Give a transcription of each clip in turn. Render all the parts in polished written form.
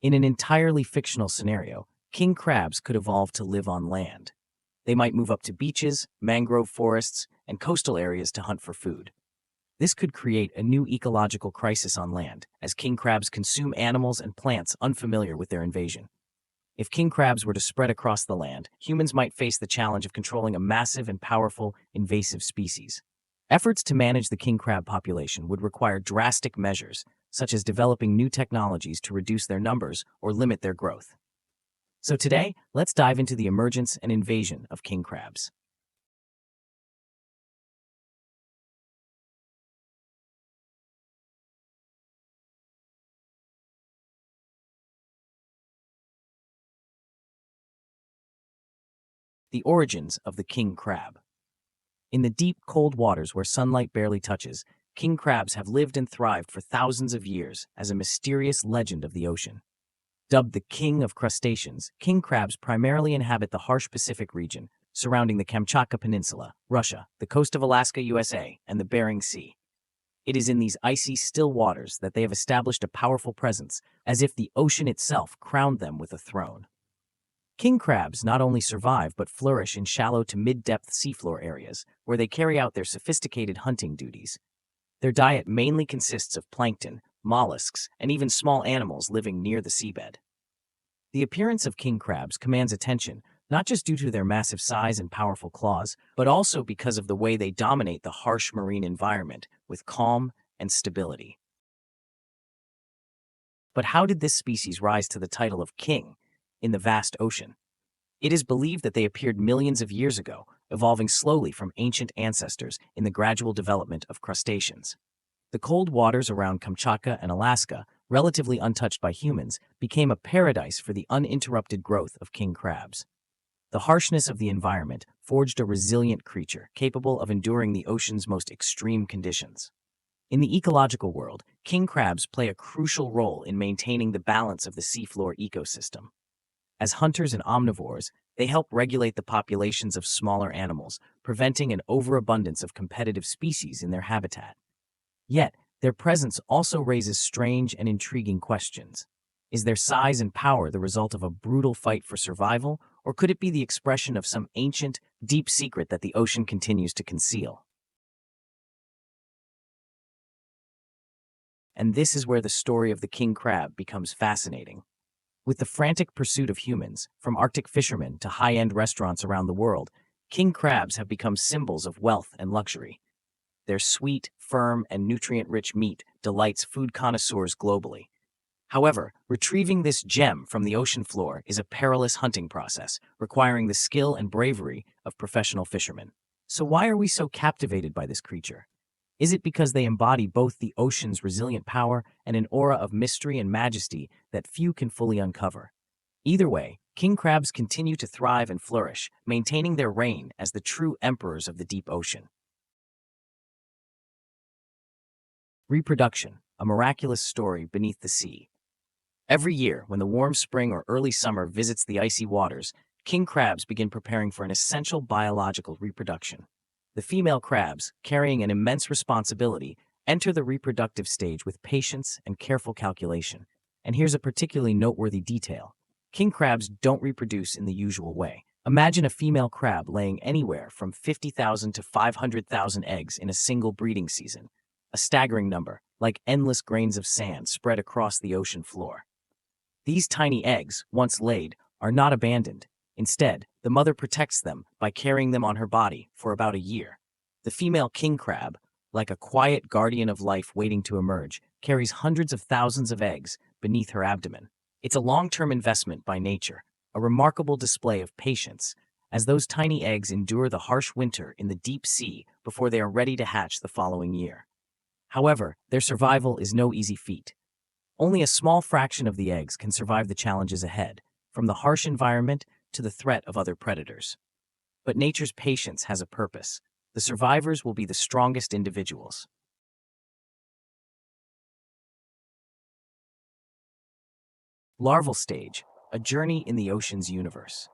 In an entirely fictional scenario, king crabs could evolve to live on land. They might move up to beaches, mangrove forests, and coastal areas to hunt for food. This could create a new ecological crisis on land, as king crabs consume animals and plants unfamiliar with their invasion. If king crabs were to spread across the land, humans might face the challenge of controlling a massive and powerful invasive species. Efforts to manage the king crab population would require drastic measures, such as developing new technologies to reduce their numbers or limit their growth. So today, let's dive into the emergence and invasion of king crabs. The origins of the king crab. In the deep, cold waters where sunlight barely touches, king crabs have lived and thrived for thousands of years as a mysterious legend of the ocean. Dubbed the king of crustaceans, king crabs primarily inhabit the harsh Pacific region, surrounding the Kamchatka Peninsula, Russia, the coast of Alaska, USA, and the Bering Sea. It is in these icy, still waters that they have established a powerful presence, as if the ocean itself crowned them with a throne. King crabs not only survive but flourish in shallow to mid-depth seafloor areas, where they carry out their sophisticated hunting duties. Their diet mainly consists of plankton, mollusks, and even small animals living near the seabed. The appearance of king crabs commands attention, not just due to their massive size and powerful claws, but also because of the way they dominate the harsh marine environment with calm and stability. But how did this species rise to the title of king in the vast ocean? It is believed that they appeared millions of years ago, evolving slowly from ancient ancestors in the gradual development of crustaceans. The cold waters around Kamchatka and Alaska, relatively untouched by humans, became a paradise for the uninterrupted growth of king crabs. The harshness of the environment forged a resilient creature capable of enduring the ocean's most extreme conditions. In the ecological world, king crabs play a crucial role in maintaining the balance of the seafloor ecosystem. As hunters and omnivores, they help regulate the populations of smaller animals, preventing an overabundance of competitive species in their habitat. Yet, their presence also raises strange and intriguing questions. Is their size and power the result of a brutal fight for survival, or could it be the expression of some ancient, deep secret that the ocean continues to conceal? And this is where the story of the king crab becomes fascinating. With the frantic pursuit of humans, from Arctic fishermen to high-end restaurants around the world, king crabs have become symbols of wealth and luxury. Their sweet, firm, and nutrient-rich meat delights food connoisseurs globally. However, retrieving this gem from the ocean floor is a perilous hunting process, requiring the skill and bravery of professional fishermen. So why are we so captivated by this creature? Is it because they embody both the ocean's resilient power and an aura of mystery and majesty that few can fully uncover? Either way, king crabs continue to thrive and flourish, maintaining their reign as the true emperors of the deep ocean. Reproduction, a miraculous story beneath the sea. Every year, when the warm spring or early summer visits the icy waters, king crabs begin preparing for an essential biological reproduction. The female crabs, carrying an immense responsibility, enter the reproductive stage with patience and careful calculation. And here's a particularly noteworthy detail. King crabs don't reproduce in the usual way. Imagine a female crab laying anywhere from 50,000 to 500,000 eggs in a single breeding season. A staggering number, like endless grains of sand spread across the ocean floor. These tiny eggs, once laid, are not abandoned. Instead, the mother protects them by carrying them on her body for about a year. The female king crab, like a quiet guardian of life waiting to emerge, carries hundreds of thousands of eggs beneath her abdomen. It's a long-term investment by nature, a remarkable display of patience, as those tiny eggs endure the harsh winter in the deep sea before they are ready to hatch the following year. However, their survival is no easy feat. Only a small fraction of the eggs can survive the challenges ahead, from the harsh environment to the threat of other predators. But nature's patience has a purpose. The survivors will be the strongest individuals. Larval stage, a journey in the ocean's universe.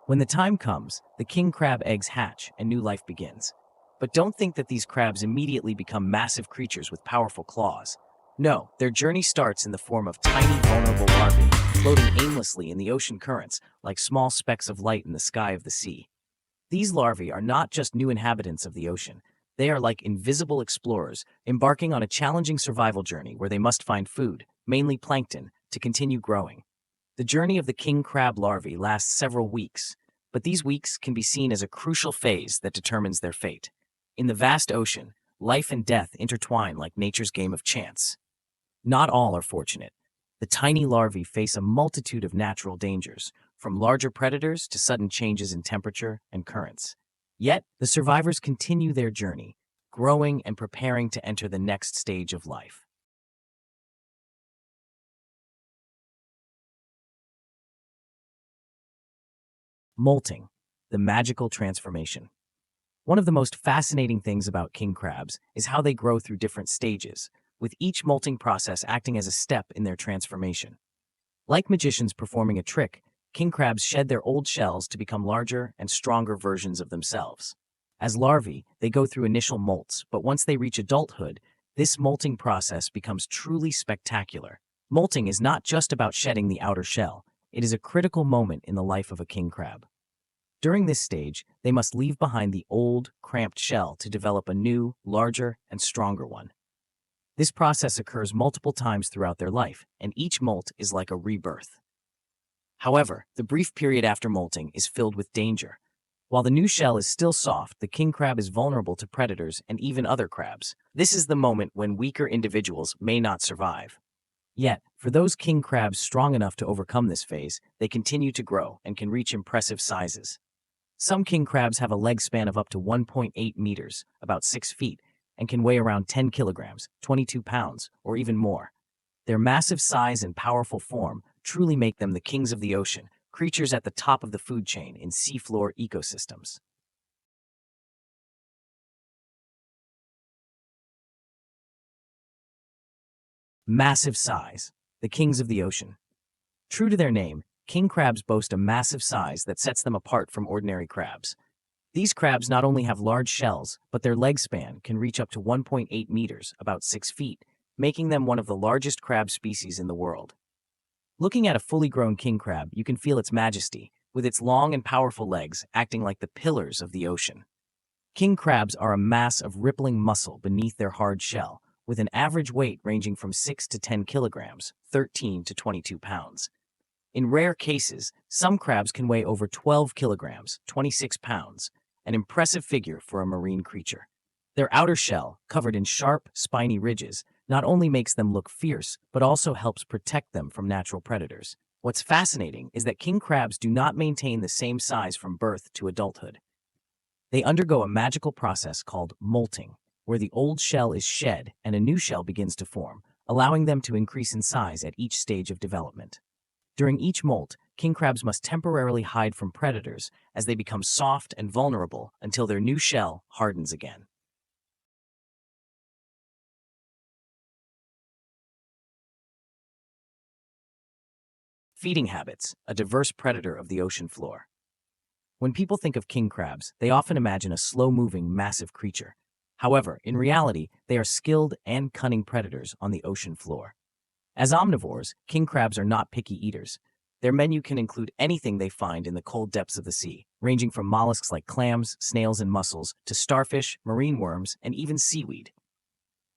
When the time comes, the king crab eggs hatch and new life begins. But don't think that these crabs immediately become massive creatures with powerful claws. No, their journey starts in the form of tiny, vulnerable larvae, floating aimlessly in the ocean currents, like small specks of light in the sky of the sea. These larvae are not just new inhabitants of the ocean. They are like invisible explorers, embarking on a challenging survival journey where they must find food, mainly plankton, to continue growing. The journey of the king crab larvae lasts several weeks, but these weeks can be seen as a crucial phase that determines their fate. In the vast ocean, life and death intertwine like nature's game of chance. Not all are fortunate. The tiny larvae face a multitude of natural dangers, from larger predators to sudden changes in temperature and currents. Yet, the survivors continue their journey, growing and preparing to enter the next stage of life. Molting, the magical transformation. One of the most fascinating things about king crabs is how they grow through different stages, with each molting process acting as a step in their transformation. Like magicians performing a trick, king crabs shed their old shells to become larger and stronger versions of themselves. As larvae, they go through initial molts, but once they reach adulthood, this molting process becomes truly spectacular. Molting is not just about shedding the outer shell, it is a critical moment in the life of a king crab. During this stage, they must leave behind the old, cramped shell to develop a new, larger, and stronger one. This process occurs multiple times throughout their life, and each molt is like a rebirth. However, the brief period after molting is filled with danger. While the new shell is still soft, the king crab is vulnerable to predators and even other crabs. This is the moment when weaker individuals may not survive. Yet, for those king crabs strong enough to overcome this phase, they continue to grow and can reach impressive sizes. Some king crabs have a leg span of up to 1.8 meters, about 6 feet, and can weigh around 10 kilograms, 22 pounds, or even more. Their massive size and powerful form truly make them the kings of the ocean, creatures at the top of the food chain in seafloor ecosystems. Massive size, the kings of the ocean. True to their name, king crabs boast a massive size that sets them apart from ordinary crabs. These crabs not only have large shells, but their leg span can reach up to 1.8 meters, about 6 feet, making them one of the largest crab species in the world. Looking at a fully grown king crab, you can feel its majesty, with its long and powerful legs acting like the pillars of the ocean. King crabs are a mass of rippling muscle beneath their hard shell, with an average weight ranging from 6 to 10 kilograms, 13 to 22 pounds. In rare cases, some crabs can weigh over 12 kilograms, 26 pounds, an impressive figure for a marine creature. Their outer shell, covered in sharp, spiny ridges, not only makes them look fierce, but also helps protect them from natural predators. What's fascinating is that king crabs do not maintain the same size from birth to adulthood. They undergo a magical process called molting, where the old shell is shed and a new shell begins to form, allowing them to increase in size at each stage of development. During each molt, king crabs must temporarily hide from predators as they become soft and vulnerable until their new shell hardens again. Feeding habits, a diverse predator of the ocean floor. When people think of king crabs, they often imagine a slow-moving, massive creature. However, in reality, they are skilled and cunning predators on the ocean floor. As omnivores, king crabs are not picky eaters. Their menu can include anything they find in the cold depths of the sea, ranging from mollusks like clams, snails, and mussels to starfish, marine worms, and even seaweed.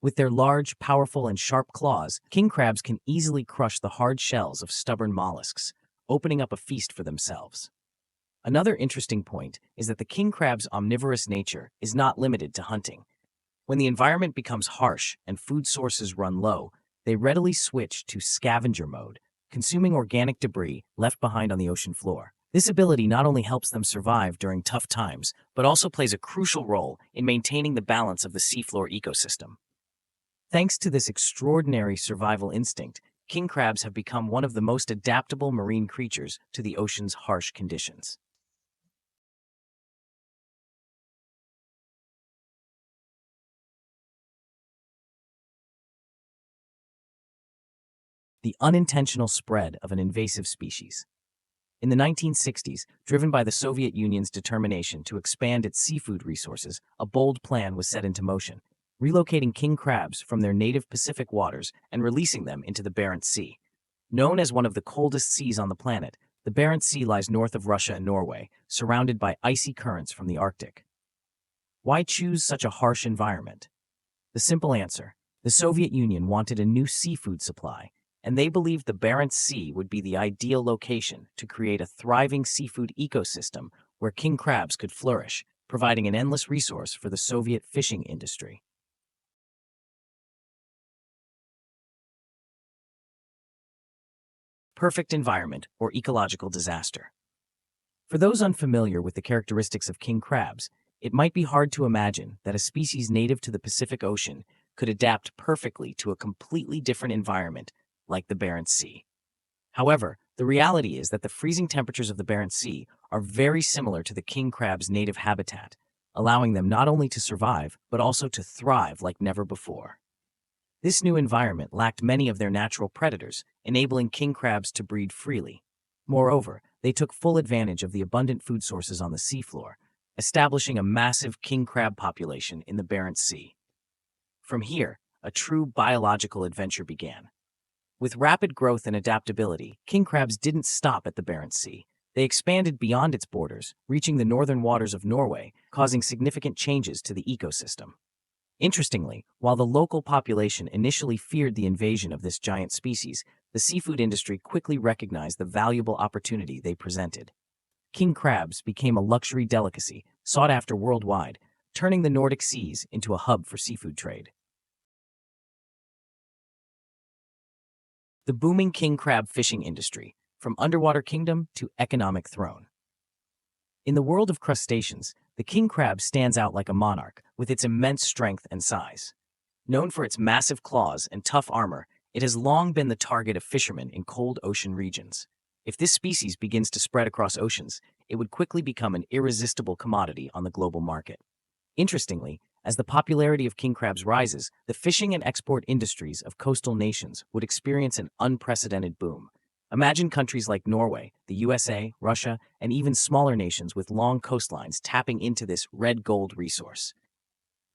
With their large, powerful, and sharp claws, king crabs can easily crush the hard shells of stubborn mollusks, opening up a feast for themselves. Another interesting point is that the king crab's omnivorous nature is not limited to hunting. When the environment becomes harsh and food sources run low, they readily switch to scavenger mode, consuming organic debris left behind on the ocean floor. This ability not only helps them survive during tough times, but also plays a crucial role in maintaining the balance of the seafloor ecosystem. Thanks to this extraordinary survival instinct, king crabs have become one of the most adaptable marine creatures to the ocean's harsh conditions. The unintentional spread of an invasive species. In the 1960s, driven by the Soviet Union's determination to expand its seafood resources, a bold plan was set into motion. relocating king crabs from their native Pacific waters and releasing them into the Barents Sea. Known as one of the coldest seas on the planet, the Barents Sea lies north of Russia and Norway, surrounded by icy currents from the Arctic. Why choose such a harsh environment? The simple answer: the Soviet Union wanted a new seafood supply, and they believed the Barents Sea would be the ideal location to create a thriving seafood ecosystem where king crabs could flourish, providing an endless resource for the Soviet fishing industry. Perfect environment or ecological disaster. For those unfamiliar with the characteristics of king crabs, it might be hard to imagine that a species native to the Pacific Ocean could adapt perfectly to a completely different environment like the Barents Sea. However, the reality is that the freezing temperatures of the Barents Sea are very similar to the king crab's native habitat, allowing them not only to survive but also to thrive like never before. This new environment lacked many of their natural predators, enabling king crabs to breed freely. Moreover, they took full advantage of the abundant food sources on the seafloor, establishing a massive king crab population in the Barents Sea. From here, a true biological adventure began. With rapid growth and adaptability, king crabs didn't stop at the Barents Sea. They expanded beyond its borders, reaching the northern waters of Norway, causing significant changes to the ecosystem. Interestingly, while the local population initially feared the invasion of this giant species, the seafood industry quickly recognized the valuable opportunity they presented. King crabs became a luxury delicacy, sought after worldwide, turning the Nordic seas into a hub for seafood trade. The booming king crab fishing industry, from underwater kingdom to economic throne. In the world of crustaceans, the king crab stands out like a monarch, with its immense strength and size. Known for its massive claws and tough armor, it has long been the target of fishermen in cold ocean regions. If this species begins to spread across oceans, it would quickly become an irresistible commodity on the global market. Interestingly, as the popularity of king crabs rises, the fishing and export industries of coastal nations would experience an unprecedented boom. Imagine countries like Norway, the USA, Russia, and even smaller nations with long coastlines tapping into this red gold resource.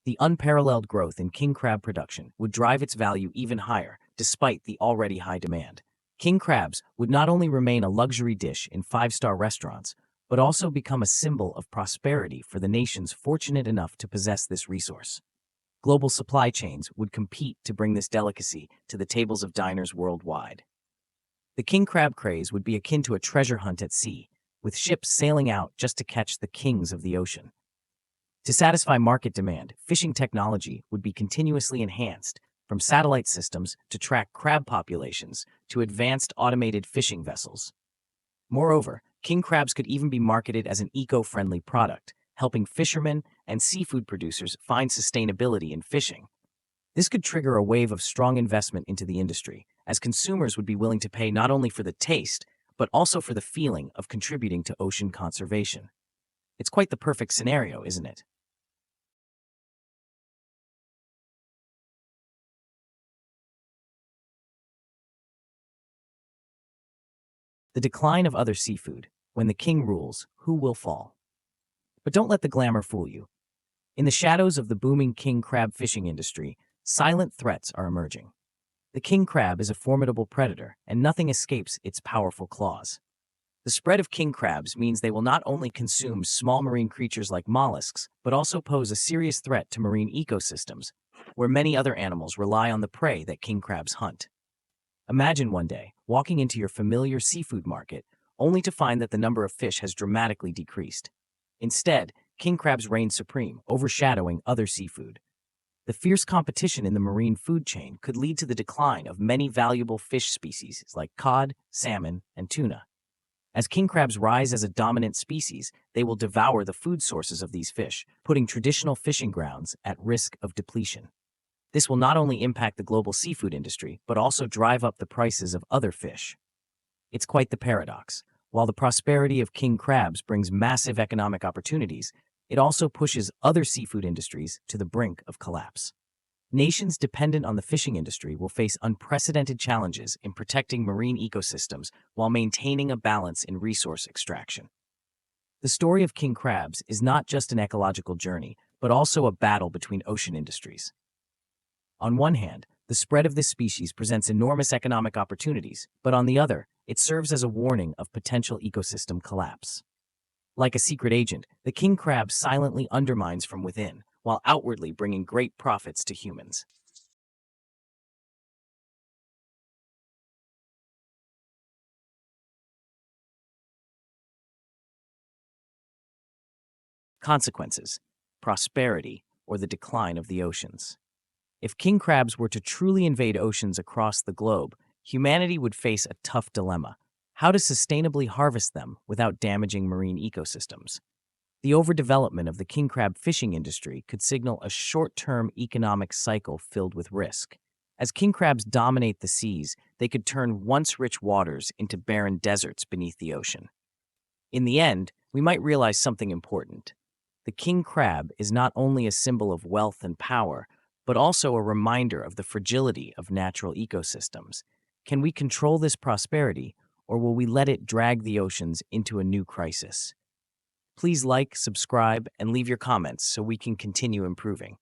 The unparalleled growth in king crab production would drive its value even higher, despite the already high demand. King crabs would not only remain a luxury dish in five-star restaurants, but also become a symbol of prosperity for the nations fortunate enough to possess this resource. Global supply chains would compete to bring this delicacy to the tables of diners worldwide. The king crab craze would be akin to a treasure hunt at sea, with ships sailing out just to catch the kings of the ocean. To satisfy market demand, fishing technology would be continuously enhanced, from satellite systems to track crab populations to advanced automated fishing vessels. Moreover, king crabs could even be marketed as an eco-friendly product, helping fishermen and seafood producers find sustainability in fishing. This could trigger a wave of strong investment into the industry, as consumers would be willing to pay not only for the taste, but also for the feeling of contributing to ocean conservation. It's quite the perfect scenario, isn't it? The decline of other seafood. When the king rules, who will fall? But don't let the glamour fool you. In the shadows of the booming king crab fishing industry, silent threats are emerging. The king crab is a formidable predator, and nothing escapes its powerful claws. The spread of king crabs means they will not only consume small marine creatures like mollusks, but also pose a serious threat to marine ecosystems, where many other animals rely on the prey that king crabs hunt. Imagine one day walking into your familiar seafood market, only to find that the number of fish has dramatically decreased. Instead, king crabs reign supreme, overshadowing other seafood. The fierce competition in the marine food chain could lead to the decline of many valuable fish species like cod, salmon, and tuna. As king crabs rise as a dominant species, they will devour the food sources of these fish, putting traditional fishing grounds at risk of depletion. This will not only impact the global seafood industry, but also drive up the prices of other fish. It's quite the paradox. While the prosperity of king crabs brings massive economic opportunities, it also pushes other seafood industries to the brink of collapse. Nations dependent on the fishing industry will face unprecedented challenges in protecting marine ecosystems while maintaining a balance in resource extraction. The story of king crabs is not just an ecological journey, but also a battle between ocean industries. On one hand, the spread of this species presents enormous economic opportunities, but on the other, it serves as a warning of potential ecosystem collapse. Like a secret agent, the king crab silently undermines from within, while outwardly bringing great profits to humans. Consequences: prosperity, or the decline of the oceans. If king crabs were to truly invade oceans across the globe, humanity would face a tough dilemma: how to sustainably harvest them without damaging marine ecosystems. The overdevelopment of the king crab fishing industry could signal a short-term economic cycle filled with risk. As king crabs dominate the seas, they could turn once rich waters into barren deserts beneath the ocean. In the end, we might realize something important. The king crab is not only a symbol of wealth and power, but also a reminder of the fragility of natural ecosystems. Can we control this prosperity, or will we let it drag the oceans into a new crisis? Please like, subscribe, and leave your comments so we can continue improving.